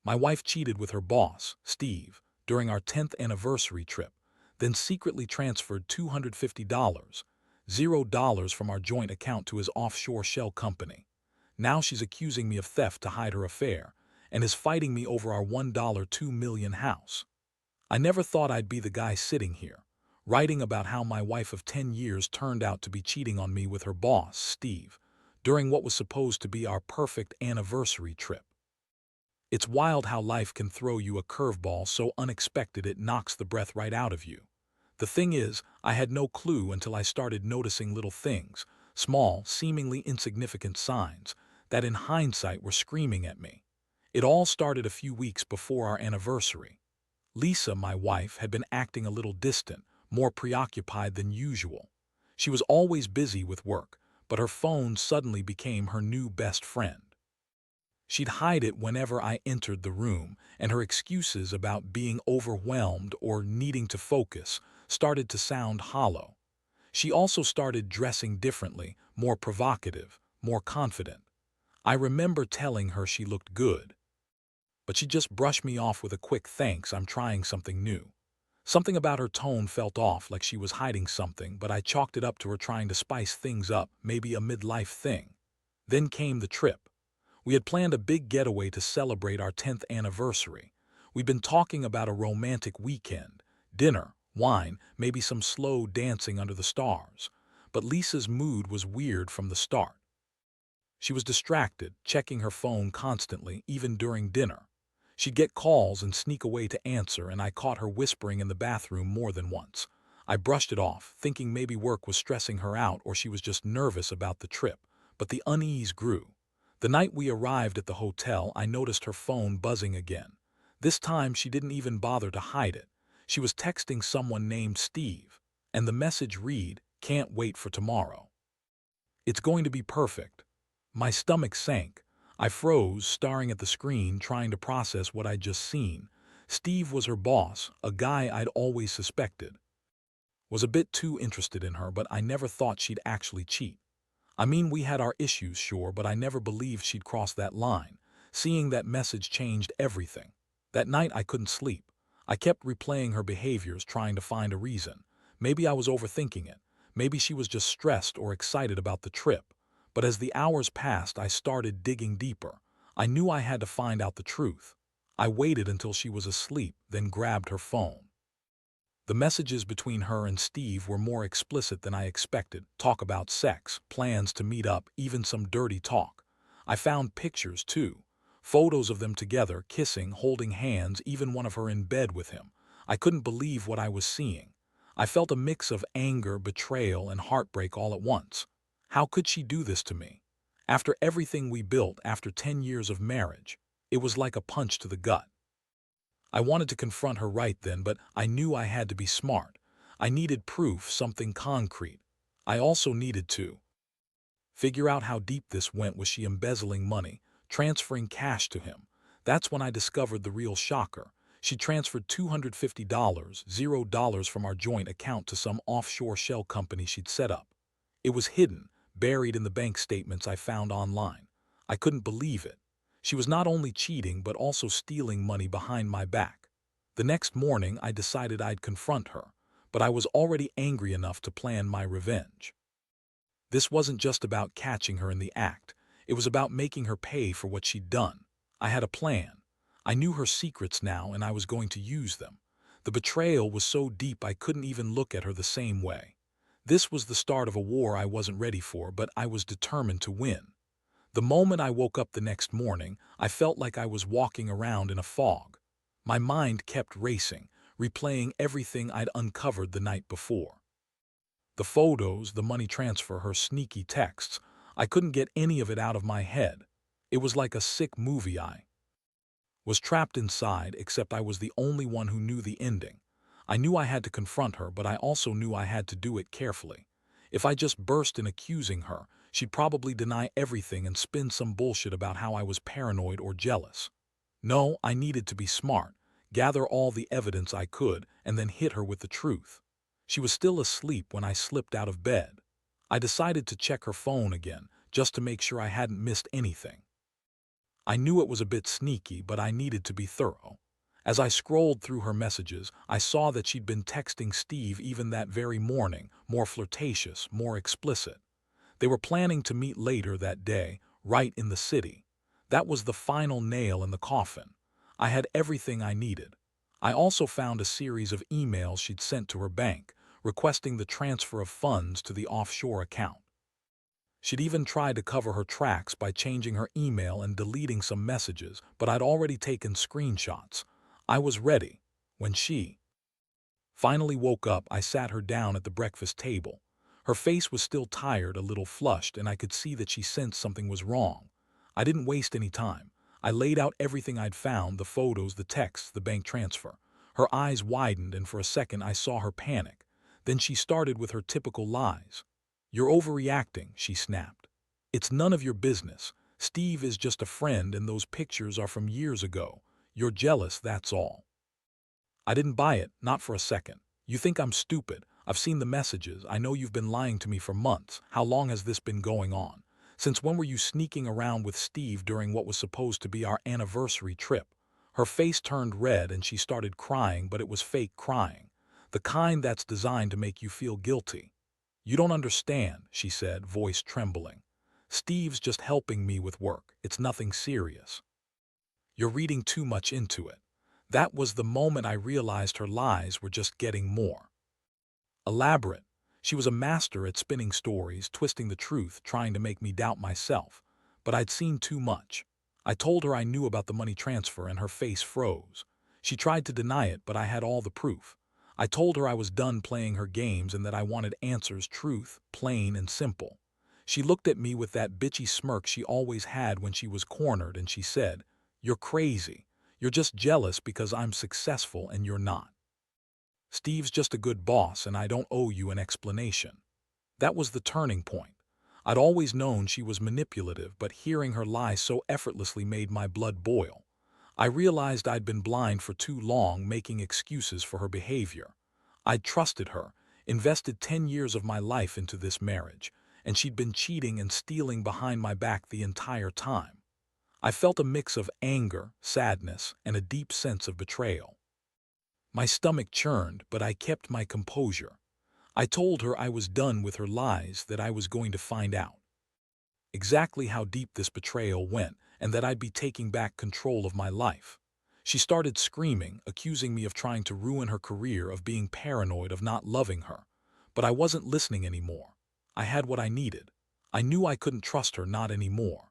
My wife cheated with her boss, Steve, during our 10th anniversary trip, then secretly transferred $250, $0 from our joint account to his offshore shell company. Now she's accusing me of theft to hide her affair, and is fighting me over our $1.2 million house. I never thought I'd be the guy sitting here, writing about how my wife of 10 years turned out to be cheating on me with her boss, Steve, during what was supposed to be our perfect anniversary trip. It's wild how life can throw you a curveball so unexpected it knocks the breath right out of you. The thing is, I had no clue until I started noticing little things, small, seemingly insignificant signs, that in hindsight were screaming at me. It all started a few weeks before our anniversary. Lisa, my wife, had been acting a little distant, more preoccupied than usual. She was always busy with work, but her phone suddenly became her new best friend. She'd hide it whenever I entered the room, and her excuses about being overwhelmed or needing to focus started to sound hollow. She also started dressing differently, more provocative, more confident. I remember telling her she looked good, but she just brushed me off with a quick thanks, I'm trying something new. Something about her tone felt off, like she was hiding something, but I chalked it up to her trying to spice things up, maybe a midlife thing. Then came the trip. We had planned a big getaway to celebrate our 10th anniversary. We'd been talking about a romantic weekend, dinner, wine, maybe some slow dancing under the stars. But Lisa's mood was weird from the start. She was distracted, checking her phone constantly, even during dinner. She'd get calls and sneak away to answer, and I caught her whispering in the bathroom more than once. I brushed it off, thinking maybe work was stressing her out or she was just nervous about the trip, but the unease grew. The night we arrived at the hotel, I noticed her phone buzzing again. This time she didn't even bother to hide it. She was texting someone named Steve, and the message read, "Can't wait for tomorrow. It's going to be perfect." My stomach sank. I froze, staring at the screen, trying to process what I'd just seen. Steve was her boss, a guy I'd always suspected. Was a bit too interested in her, but I never thought she'd actually cheat. I mean, we had our issues, sure, but I never believed she'd cross that line. Seeing that message changed everything. That night I couldn't sleep. I kept replaying her behaviors, trying to find a reason. Maybe I was overthinking it. Maybe she was just stressed or excited about the trip. But as the hours passed, I started digging deeper. I knew I had to find out the truth. I waited until she was asleep, then grabbed her phone. The messages between her and Steve were more explicit than I expected. Talk about sex, plans to meet up, even some dirty talk. I found pictures, too. Photos of them together, kissing, holding hands, even one of her in bed with him. I couldn't believe what I was seeing. I felt a mix of anger, betrayal, and heartbreak all at once. How could she do this to me? After everything we built, after 10 years of marriage, it was like a punch to the gut. I wanted to confront her right then, but I knew I had to be smart. I needed proof, something concrete. I also needed to figure out how deep this went. Was she embezzling money, transferring cash to him? That's when I discovered the real shocker. She transferred $250, $0 from our joint account to some offshore shell company she'd set up. It was hidden, buried in the bank statements I found online. I couldn't believe it. She was not only cheating but also stealing money behind my back. The next morning I decided I'd confront her, but I was already angry enough to plan my revenge. This wasn't just about catching her in the act. It was about making her pay for what she'd done. I had a plan. I knew her secrets now, and I was going to use them. The betrayal was so deep I couldn't even look at her the same way. This was the start of a war I wasn't ready for, but I was determined to win. The moment I woke up the next morning, I felt like I was walking around in a fog. My mind kept racing, replaying everything I'd uncovered the night before. The photos, the money transfer, her sneaky texts, I couldn't get any of it out of my head. It was like a sick movie I was trapped inside, except I was the only one who knew the ending. I knew I had to confront her, but I also knew I had to do it carefully. If I just burst in accusing her, she'd probably deny everything and spin some bullshit about how I was paranoid or jealous. No, I needed to be smart, gather all the evidence I could, and then hit her with the truth. She was still asleep when I slipped out of bed. I decided to check her phone again, just to make sure I hadn't missed anything. I knew it was a bit sneaky, but I needed to be thorough. As I scrolled through her messages, I saw that she'd been texting Steve even that very morning, more flirtatious, more explicit. They were planning to meet later that day, right in the city. That was the final nail in the coffin. I had everything I needed. I also found a series of emails she'd sent to her bank, requesting the transfer of funds to the offshore account. She'd even tried to cover her tracks by changing her email and deleting some messages, but I'd already taken screenshots. I was ready. When she finally woke up, I sat her down at the breakfast table. Her face was still tired, a little flushed, and I could see that she sensed something was wrong. I didn't waste any time. I laid out everything I'd found, the photos, the texts, the bank transfer. Her eyes widened, and for a second I saw her panic. Then she started with her typical lies. "You're overreacting," she snapped. "It's none of your business. Steve is just a friend, and those pictures are from years ago. You're jealous, that's all." I didn't buy it, not for a second. "You think I'm stupid. I've seen the messages. I know you've been lying to me for months. How long has this been going on? Since when were you sneaking around with Steve during what was supposed to be our anniversary trip?" Her face turned red and she started crying, but it was fake crying. The kind that's designed to make you feel guilty. "You don't understand," she said, voice trembling. "Steve's just helping me with work. It's nothing serious. You're reading too much into it." That was the moment I realized her lies were just getting more elaborate. She was a master at spinning stories, twisting the truth, trying to make me doubt myself. But I'd seen too much. I told her I knew about the money transfer, and her face froze. She tried to deny it, but I had all the proof. I told her I was done playing her games and that I wanted answers, truth, plain and simple. She looked at me with that bitchy smirk she always had when she was cornered, and she said, "You're crazy. You're just jealous because I'm successful and you're not. Steve's just a good boss and I don't owe you an explanation." That was the turning point. I'd always known she was manipulative, but hearing her lie so effortlessly made my blood boil. I realized I'd been blind for too long, making excuses for her behavior. I'd trusted her, invested 10 years of my life into this marriage, and she'd been cheating and stealing behind my back the entire time. I felt a mix of anger, sadness, and a deep sense of betrayal. My stomach churned, but I kept my composure. I told her I was done with her lies, that I was going to find out exactly how deep this betrayal went, and that I'd be taking back control of my life. She started screaming, accusing me of trying to ruin her career, of being paranoid, of not loving her. But I wasn't listening anymore. I had what I needed. I knew I couldn't trust her, not anymore.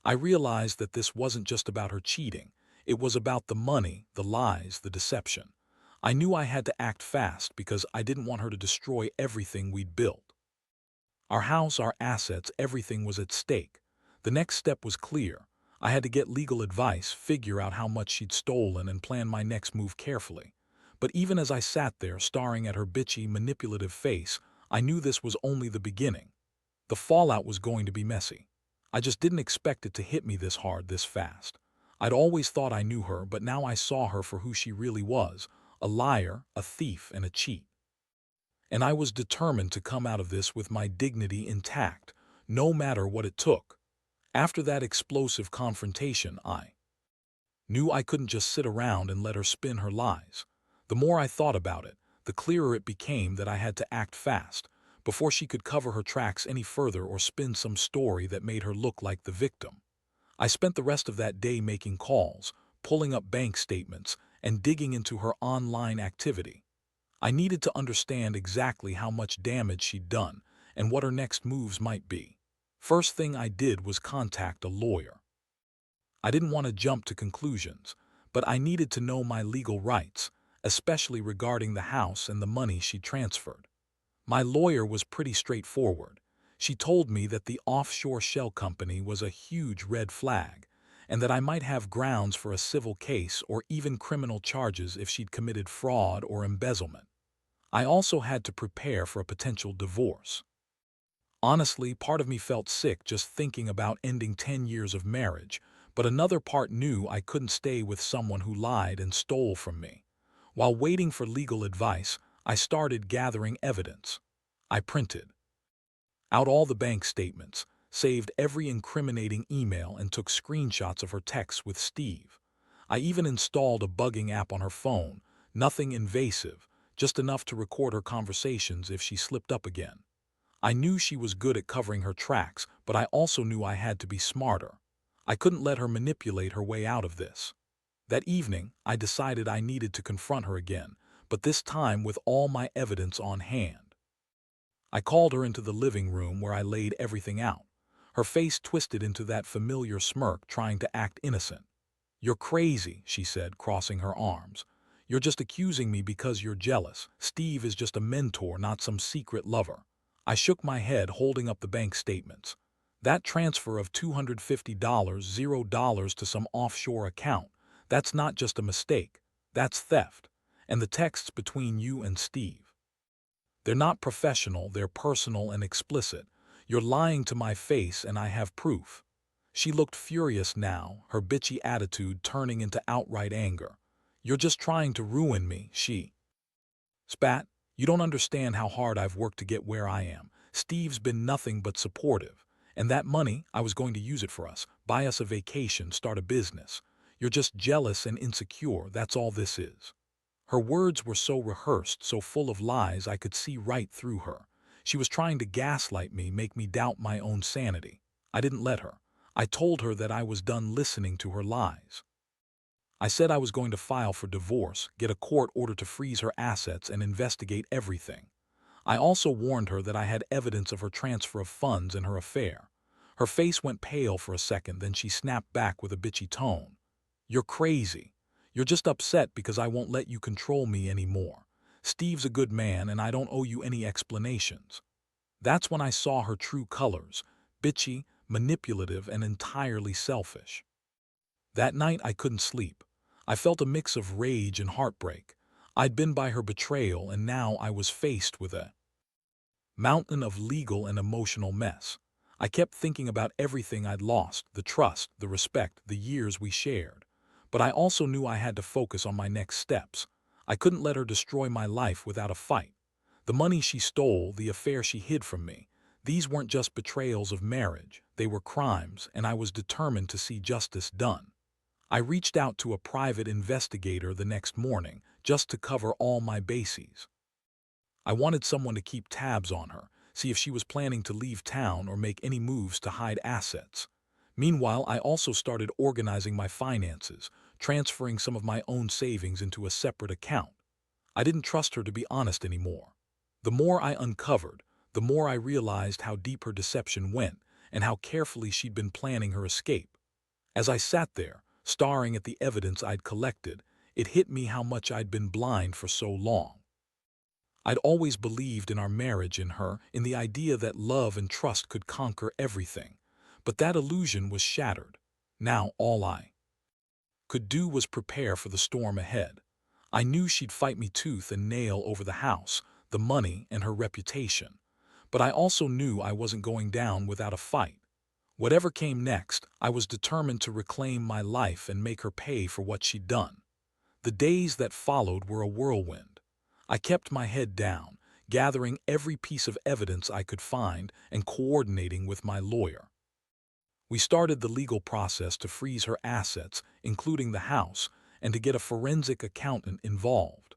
I realized that this wasn't just about her cheating. It was about the money, the lies, the deception. I knew I had to act fast because I didn't want her to destroy everything we'd built. Our house, our assets, everything was at stake. The next step was clear. I had to get legal advice, figure out how much she'd stolen, and plan my next move carefully. But even as I sat there staring at her bitchy, manipulative face, I knew this was only the beginning. The fallout was going to be messy. I just didn't expect it to hit me this hard, this fast. I'd always thought I knew her, but now I saw her for who she really was, a liar, a thief, and a cheat. And I was determined to come out of this with my dignity intact, no matter what it took. After that explosive confrontation, I knew I couldn't just sit around and let her spin her lies. The more I thought about it, the clearer it became that I had to act fast, before she could cover her tracks any further or spin some story that made her look like the victim. I spent the rest of that day making calls, pulling up bank statements, and digging into her online activity. I needed to understand exactly how much damage she'd done and what her next moves might be. First thing I did was contact a lawyer. I didn't want to jump to conclusions, but I needed to know my legal rights, especially regarding the house and the money she transferred. My lawyer was pretty straightforward. She told me that the offshore shell company was a huge red flag, and that I might have grounds for a civil case or even criminal charges if she'd committed fraud or embezzlement. I also had to prepare for a potential divorce. Honestly, part of me felt sick just thinking about ending 10 years of marriage, but another part knew I couldn't stay with someone who lied and stole from me. While waiting for legal advice, I started gathering evidence. I printed out all the bank statements, saved every incriminating email, and took screenshots of her texts with Steve. I even installed a bugging app on her phone, nothing invasive, just enough to record her conversations if she slipped up again. I knew she was good at covering her tracks, but I also knew I had to be smarter. I couldn't let her manipulate her way out of this. That evening, I decided I needed to confront her again, but this time with all my evidence on hand. I called her into the living room where I laid everything out. Her face twisted into that familiar smirk, trying to act innocent. "You're crazy," she said, crossing her arms. "You're just accusing me because you're jealous. Steve is just a mentor, not some secret lover." I shook my head, holding up the bank statements. "That transfer of $250, $0 to some offshore account, that's not just a mistake. That's theft. And the texts between you and Steve, they're not professional, they're personal and explicit. You're lying to my face, and I have proof." She looked furious now, her bitchy attitude turning into outright anger. "You're just trying to ruin me," she spat. "You don't understand how hard I've worked to get where I am. Steve's been nothing but supportive. And that money, I was going to use it for us, buy us a vacation, start a business. You're just jealous and insecure, that's all this is." Her words were so rehearsed, so full of lies, I could see right through her. She was trying to gaslight me, make me doubt my own sanity. I didn't let her. I told her that I was done listening to her lies. I said I was going to file for divorce, get a court order to freeze her assets, and investigate everything. I also warned her that I had evidence of her transfer of funds and her affair. Her face went pale for a second, then she snapped back with a bitchy tone. "You're crazy. You're just upset because I won't let you control me anymore. Steve's a good man, and I don't owe you any explanations." That's when I saw her true colors: bitchy, manipulative, and entirely selfish. That night I couldn't sleep. I felt a mix of rage and heartbreak. I'd been by her betrayal, and now I was faced with a mountain of legal and emotional mess. I kept thinking about everything I'd lost: the trust, the respect, the years we shared. But I also knew I had to focus on my next steps. I couldn't let her destroy my life without a fight. The money she stole, the affair she hid from me, these weren't just betrayals of marriage, they were crimes, and I was determined to see justice done. I reached out to a private investigator the next morning, just to cover all my bases. I wanted someone to keep tabs on her, see if she was planning to leave town or make any moves to hide assets. Meanwhile, I also started organizing my finances, transferring some of my own savings into a separate account. I didn't trust her to be honest anymore. The more I uncovered, the more I realized how deep her deception went and how carefully she'd been planning her escape. As I sat there, staring at the evidence I'd collected, it hit me how much I'd been blind for so long. I'd always believed in our marriage, in her, in the idea that love and trust could conquer everything. But that illusion was shattered. Now all I could do was prepare for the storm ahead. I knew she'd fight me tooth and nail over the house, the money, and her reputation. But I also knew I wasn't going down without a fight. Whatever came next, I was determined to reclaim my life and make her pay for what she'd done. The days that followed were a whirlwind. I kept my head down, gathering every piece of evidence I could find and coordinating with my lawyer. We started the legal process to freeze her assets, including the house, and to get a forensic accountant involved.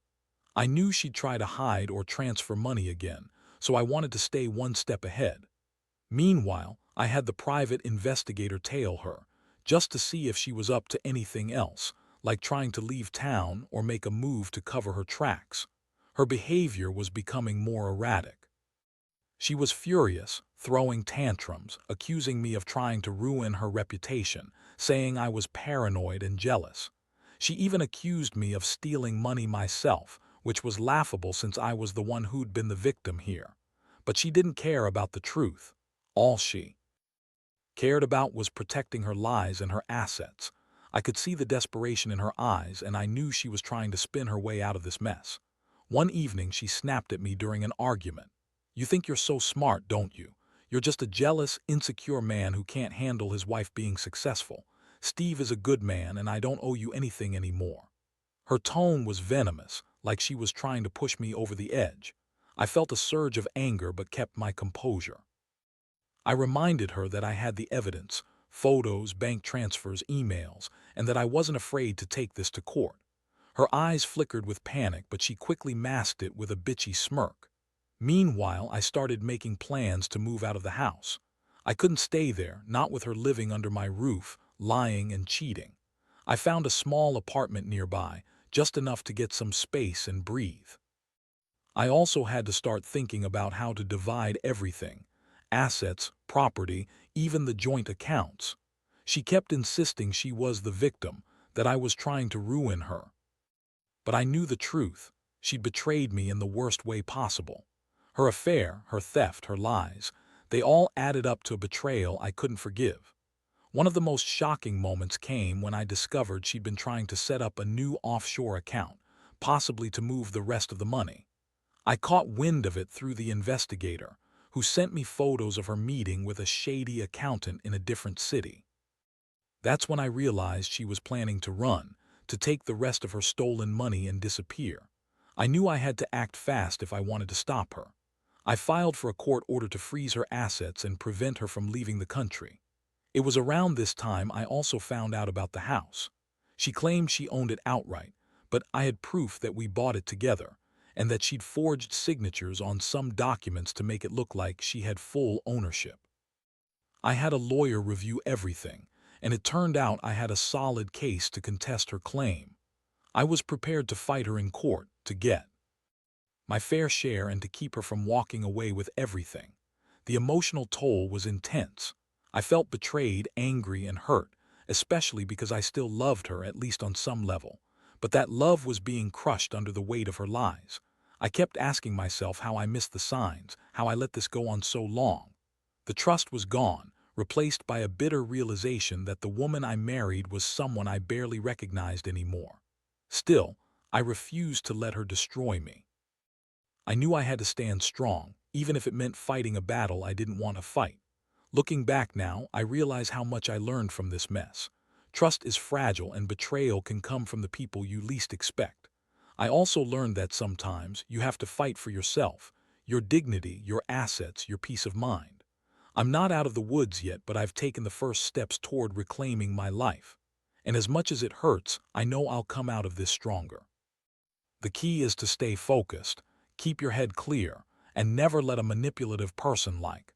I knew she'd try to hide or transfer money again, so I wanted to stay one step ahead. Meanwhile, I had the private investigator tail her, just to see if she was up to anything else, like trying to leave town or make a move to cover her tracks. Her behavior was becoming more erratic. She was furious, throwing tantrums, accusing me of trying to ruin her reputation, saying I was paranoid and jealous. She even accused me of stealing money myself, which was laughable since I was the one who'd been the victim here. But she didn't care about the truth. All she cared about was protecting her lies and her assets. I could see the desperation in her eyes, and I knew she was trying to spin her way out of this mess. One evening, she snapped at me during an argument. "You think you're so smart, don't you? You're just a jealous, insecure man who can't handle his wife being successful. Steve is a good man, and I don't owe you anything anymore." Her tone was venomous, like she was trying to push me over the edge. I felt a surge of anger but kept my composure. I reminded her that I had the evidence, photos, bank transfers, emails, and that I wasn't afraid to take this to court. Her eyes flickered with panic, but she quickly masked it with a bitchy smirk. Meanwhile, I started making plans to move out of the house. I couldn't stay there, not with her living under my roof, lying and cheating. I found a small apartment nearby, just enough to get some space and breathe. I also had to start thinking about how to divide everything: assets, property, even the joint accounts. She kept insisting she was the victim, that I was trying to ruin her. But I knew the truth. She'd betrayed me in the worst way possible. Her affair, her theft, her lies, they all added up to a betrayal I couldn't forgive. One of the most shocking moments came when I discovered she'd been trying to set up a new offshore account, possibly to move the rest of the money. I caught wind of it through the investigator, who sent me photos of her meeting with a shady accountant in a different city. That's when I realized she was planning to run, to take the rest of her stolen money and disappear. I knew I had to act fast if I wanted to stop her. I filed for a court order to freeze her assets and prevent her from leaving the country. It was around this time I also found out about the house. She claimed she owned it outright, but I had proof that we bought it together, and that she'd forged signatures on some documents to make it look like she had full ownership. I had a lawyer review everything, and it turned out I had a solid case to contest her claim. I was prepared to fight her in court, to get my fair share and to keep her from walking away with everything. The emotional toll was intense. I felt betrayed, angry, and hurt, especially because I still loved her, at least on some level. But that love was being crushed under the weight of her lies. I kept asking myself how I missed the signs, how I let this go on so long. The trust was gone, replaced by a bitter realization that the woman I married was someone I barely recognized anymore. Still, I refused to let her destroy me. I knew I had to stand strong, even if it meant fighting a battle I didn't want to fight. Looking back now, I realize how much I learned from this mess. Trust is fragile, and betrayal can come from the people you least expect. I also learned that sometimes you have to fight for yourself, your dignity, your assets, your peace of mind. I'm not out of the woods yet, but I've taken the first steps toward reclaiming my life. And as much as it hurts, I know I'll come out of this stronger. The key is to stay focused, keep your head clear, and never let a manipulative person like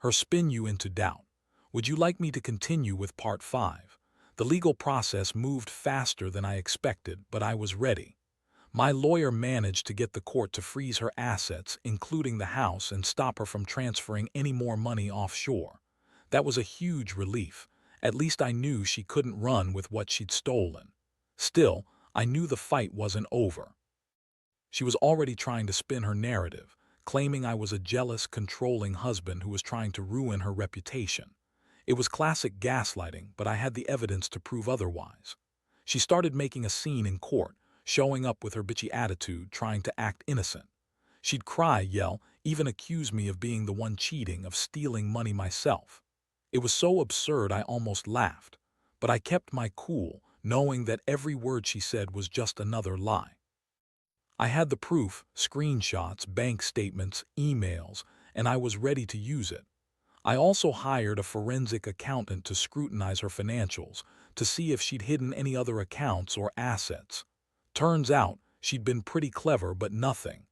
her spin you into doubt. Would you like me to continue with part 5? The legal process moved faster than I expected, but I was ready. My lawyer managed to get the court to freeze her assets, including the house, and stop her from transferring any more money offshore. That was a huge relief. At least I knew she couldn't run with what she'd stolen. Still, I knew the fight wasn't over. She was already trying to spin her narrative, claiming I was a jealous, controlling husband who was trying to ruin her reputation. It was classic gaslighting, but I had the evidence to prove otherwise. She started making a scene in court, showing up with her bitchy attitude, trying to act innocent. She'd cry, yell, even accuse me of being the one cheating, of stealing money myself. It was so absurd I almost laughed. But I kept my cool, knowing that every word she said was just another lie. I had the proof, screenshots, bank statements, emails, and I was ready to use it. I also hired a forensic accountant to scrutinize her financials, to see if she'd hidden any other accounts or assets. Turns out, she'd been pretty clever, but nothing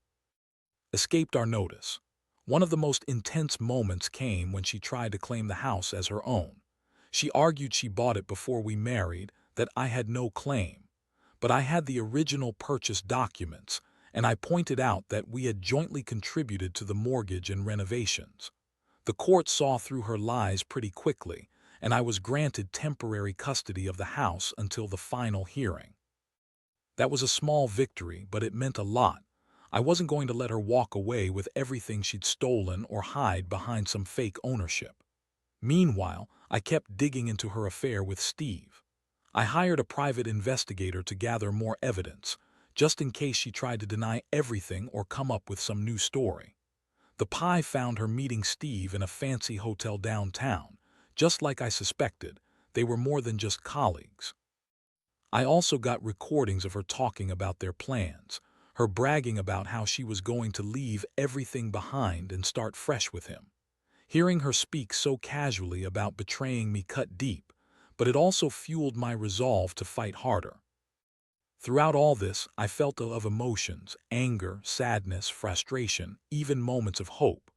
escaped our notice. One of the most intense moments came when she tried to claim the house as her own. She argued she bought it before we married, that I had no claim. But I had the original purchase documents, and I pointed out that we had jointly contributed to the mortgage and renovations. The court saw through her lies pretty quickly, and I was granted temporary custody of the house until the final hearing. That was a small victory, but it meant a lot. I wasn't going to let her walk away with everything she'd stolen or hide behind some fake ownership. Meanwhile, I kept digging into her affair with Steve. I hired a private investigator to gather more evidence, just in case she tried to deny everything or come up with some new story. The Pie found her meeting Steve in a fancy hotel downtown. Just like I suspected, they were more than just colleagues. I also got recordings of her talking about their plans, her bragging about how she was going to leave everything behind and start fresh with him. Hearing her speak so casually about betraying me cut deep, but it also fueled my resolve to fight harder. Throughout all this, I felt of emotions: anger, sadness, frustration, even moments of hope.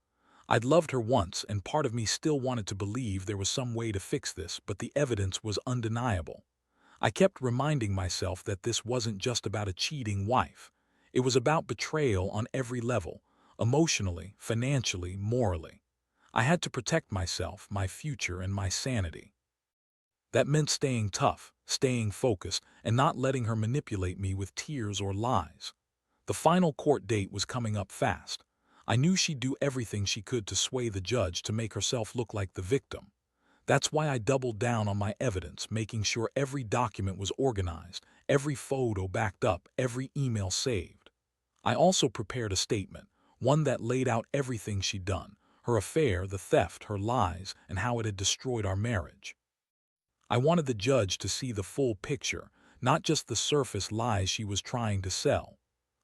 I'd loved her once, and part of me still wanted to believe there was some way to fix this, but the evidence was undeniable. I kept reminding myself that this wasn't just about a cheating wife. It was about betrayal on every level: emotionally, financially, morally. I had to protect myself, my future, and my sanity. That meant staying tough, staying focused, and not letting her manipulate me with tears or lies. The final court date was coming up fast. I knew she'd do everything she could to sway the judge to make herself look like the victim. That's why I doubled down on my evidence, making sure every document was organized, every photo backed up, every email saved. I also prepared a statement, one that laid out everything she'd done: her affair, the theft, her lies, and how it had destroyed our marriage. I wanted the judge to see the full picture, not just the surface lies she was trying to sell.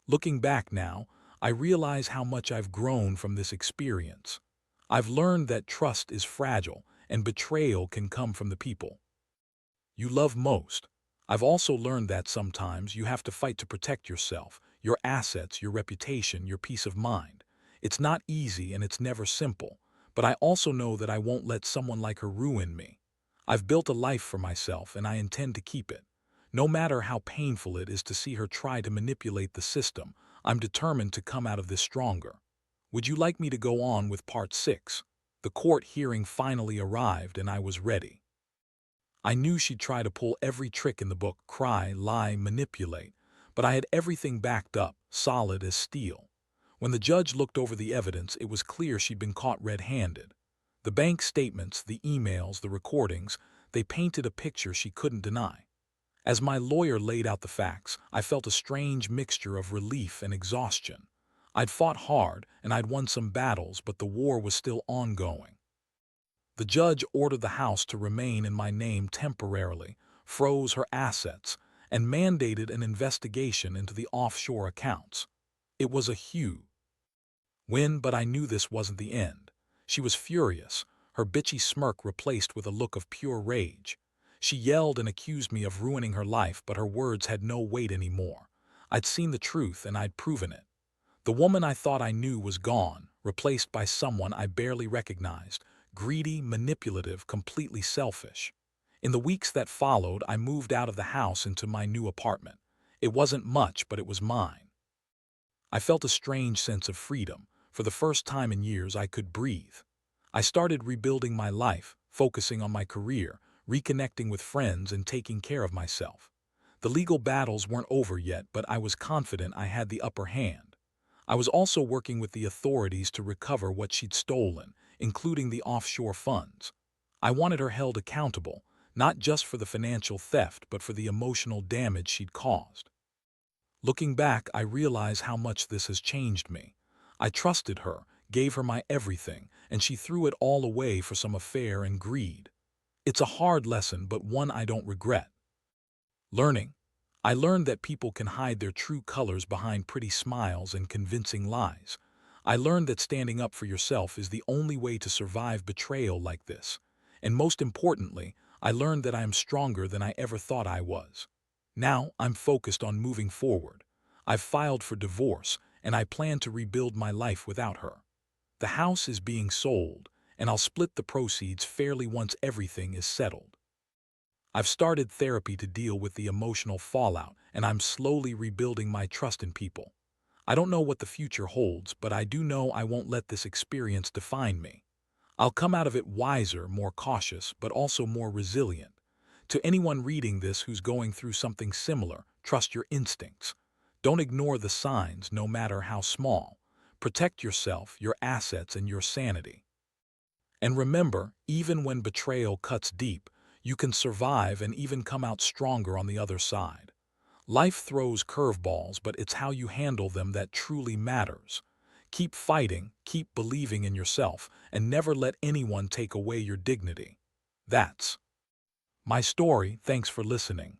Looking back now, I realize how much I've grown from this experience. I've learned that trust is fragile, and betrayal can come from the people you love most. I've also learned that sometimes you have to fight to protect yourself, your assets, your reputation, your peace of mind. It's not easy and it's never simple, but I also know that I won't let someone like her ruin me. I've built a life for myself and I intend to keep it. No matter how painful it is to see her try to manipulate the system, I'm determined to come out of this stronger. Would you like me to go on with part 6? The court hearing finally arrived and I was ready. I knew she'd try to pull every trick in the book: cry, lie, manipulate, but I had everything backed up, solid as steel. When the judge looked over the evidence, it was clear she'd been caught red-handed. The bank statements, the emails, the recordings, they painted a picture she couldn't deny. As my lawyer laid out the facts, I felt a strange mixture of relief and exhaustion. I'd fought hard and I'd won some battles, but the war was still ongoing. The judge ordered the house to remain in my name temporarily, froze her assets, and mandated an investigation into the offshore accounts. It was a huge win, but I knew this wasn't the end. She was furious, her bitchy smirk replaced with a look of pure rage. She yelled and accused me of ruining her life, but her words had no weight anymore. I'd seen the truth and I'd proven it. The woman I thought I knew was gone, replaced by someone I barely recognized: greedy, manipulative, completely selfish. In the weeks that followed, I moved out of the house into my new apartment. It wasn't much, but it was mine. I felt a strange sense of freedom. For the first time in years, I could breathe. I started rebuilding my life, focusing on my career, reconnecting with friends, and taking care of myself. The legal battles weren't over yet, but I was confident I had the upper hand. I was also working with the authorities to recover what she'd stolen, including the offshore funds. I wanted her held accountable, not just for the financial theft, but for the emotional damage she'd caused. Looking back, I realize how much this has changed me. I trusted her, gave her my everything, and she threw it all away for some affair and greed. It's a hard lesson, but one I don't regret. Learning. I learned that people can hide their true colors behind pretty smiles and convincing lies. I learned that standing up for yourself is the only way to survive betrayal like this. And most importantly, I learned that I am stronger than I ever thought I was. Now, I'm focused on moving forward. I've filed for divorce, and I plan to rebuild my life without her. The house is being sold, and I'll split the proceeds fairly once everything is settled. I've started therapy to deal with the emotional fallout, and I'm slowly rebuilding my trust in people. I don't know what the future holds, but I do know I won't let this experience define me. I'll come out of it wiser, more cautious, but also more resilient. To anyone reading this who's going through something similar, trust your instincts. Don't ignore the signs, no matter how small. Protect yourself, your assets, and your sanity. And remember, even when betrayal cuts deep, you can survive and even come out stronger on the other side. Life throws curveballs, but it's how you handle them that truly matters. Keep fighting, keep believing in yourself, and never let anyone take away your dignity. That's my story. Thanks for listening.